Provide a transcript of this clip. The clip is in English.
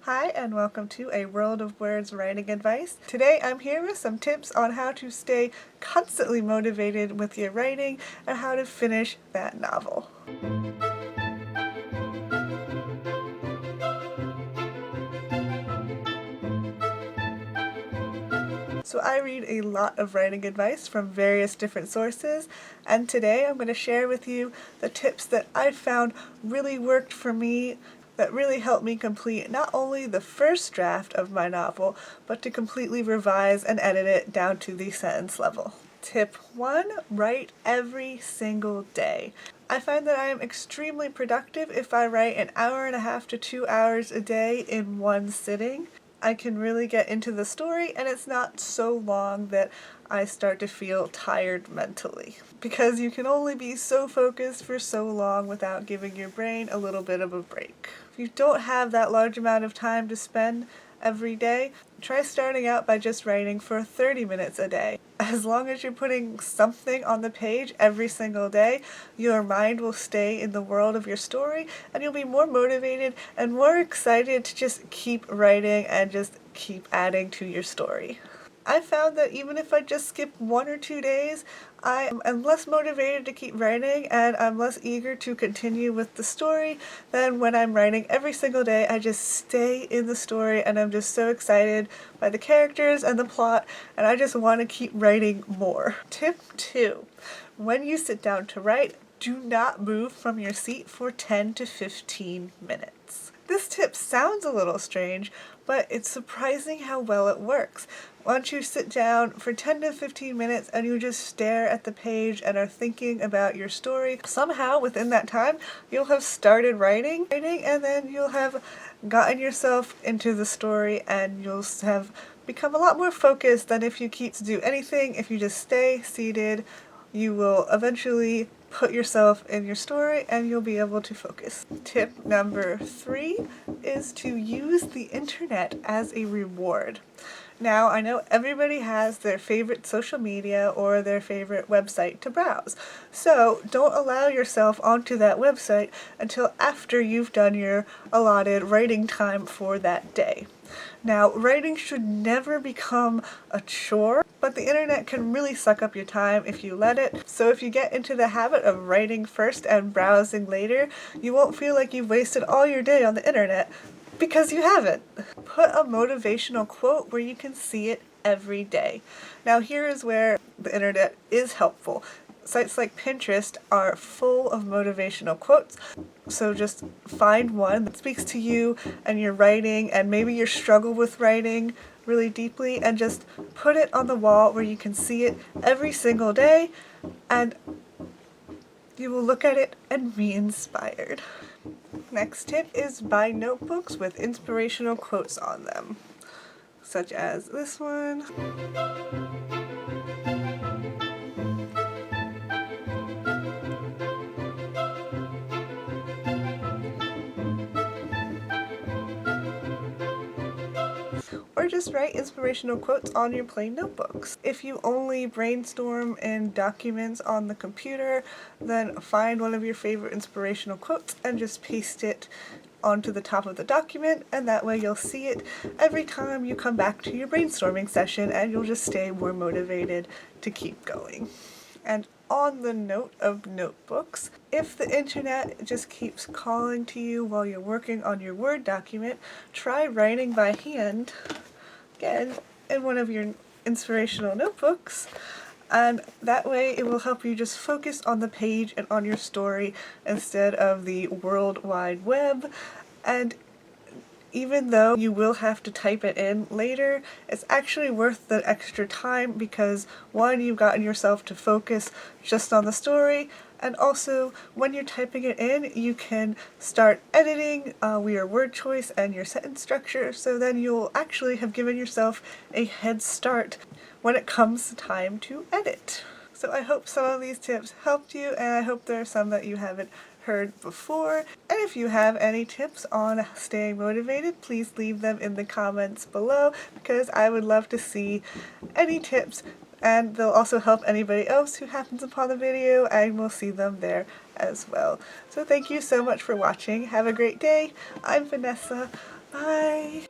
Hi and welcome to A World of Words writing advice. Today I'm here with some tips on how to stay constantly motivated with your writing and how to finish that novel. So I read a lot of writing advice from various different sources, and today I'm going to share with you the tips that I found really worked for me, that really helped me complete not only the first draft of my novel, but to completely revise and edit it down to the sentence level. Tip 1, write every single day. I find that I am extremely productive if I write an hour and a half to 2 hours a day in one sitting. I can really get into the story, and it's not so long that I start to feel tired mentally. Because you can only be so focused for so long without giving your brain a little bit of a break. If you don't have that large amount of time to spend every day, try starting out by just writing for 30 minutes a day. As long as you're putting something on the page every single day, your mind will stay in the world of your story and you'll be more motivated and more excited to just keep writing and just keep adding to your story. I found that even if I just skip 1 or 2 days, I am less motivated to keep writing and I'm less eager to continue with the story than when I'm writing every single day. I just stay in the story and I'm just so excited by the characters and the plot, and I just want to keep writing more. Tip 2. When you sit down to write, do not move from your seat for 10 to 15 minutes. This tip sounds a little strange, but it's surprising how well it works. Once you sit down for 10 to 15 minutes and you just stare at the page and are thinking about your story, somehow within that time you'll have started writing, and then you'll have gotten yourself into the story and you'll have become a lot more focused than if you keep to do anything. If you just stay seated, you will eventually put yourself in your story and you'll be able to focus. Tip number 3 is to use the internet as a reward. Now, I know everybody has their favorite social media or their favorite website to browse, so don't allow yourself onto that website until after you've done your allotted writing time for that day. Now, writing should never become a chore, but the internet can really suck up your time if you let it. So if you get into the habit of writing first and browsing later, you won't feel like you've wasted all your day on the internet, because you haven't. Put a motivational quote where you can see it every day. Now here is where the internet is helpful. Sites like Pinterest are full of motivational quotes, so just find one that speaks to you and your writing and maybe your struggle with writing really deeply, and just put it on the wall where you can see it every single day and you will look at it and be inspired. Next tip is buy notebooks with inspirational quotes on them, such as this one. Or just write inspirational quotes on your plain notebooks. If you only brainstorm in documents on the computer, then find one of your favorite inspirational quotes and just paste it onto the top of the document, and that way you'll see it every time you come back to your brainstorming session and you'll just stay more motivated to keep going. And on the note of notebooks, if the internet just keeps calling to you while you're working on your Word document, try writing by hand, again, in one of your inspirational notebooks, and that way it will help you just focus on the page and on your story instead of the World Wide Web. And even though you will have to type it in later, it's actually worth the extra time because, one, you've gotten yourself to focus just on the story, and also when you're typing it in, you can start editing your word choice and your sentence structure, so then you'll actually have given yourself a head start when it comes time to edit. So I hope some of these tips helped you, and I hope there are some that you haven't heard before. And if you have any tips on staying motivated, please leave them in the comments below, because I would love to see any tips, and they'll also help anybody else who happens upon the video, and we'll see them there as well. So thank you so much for watching. Have a great day. I'm Vanessa. Bye!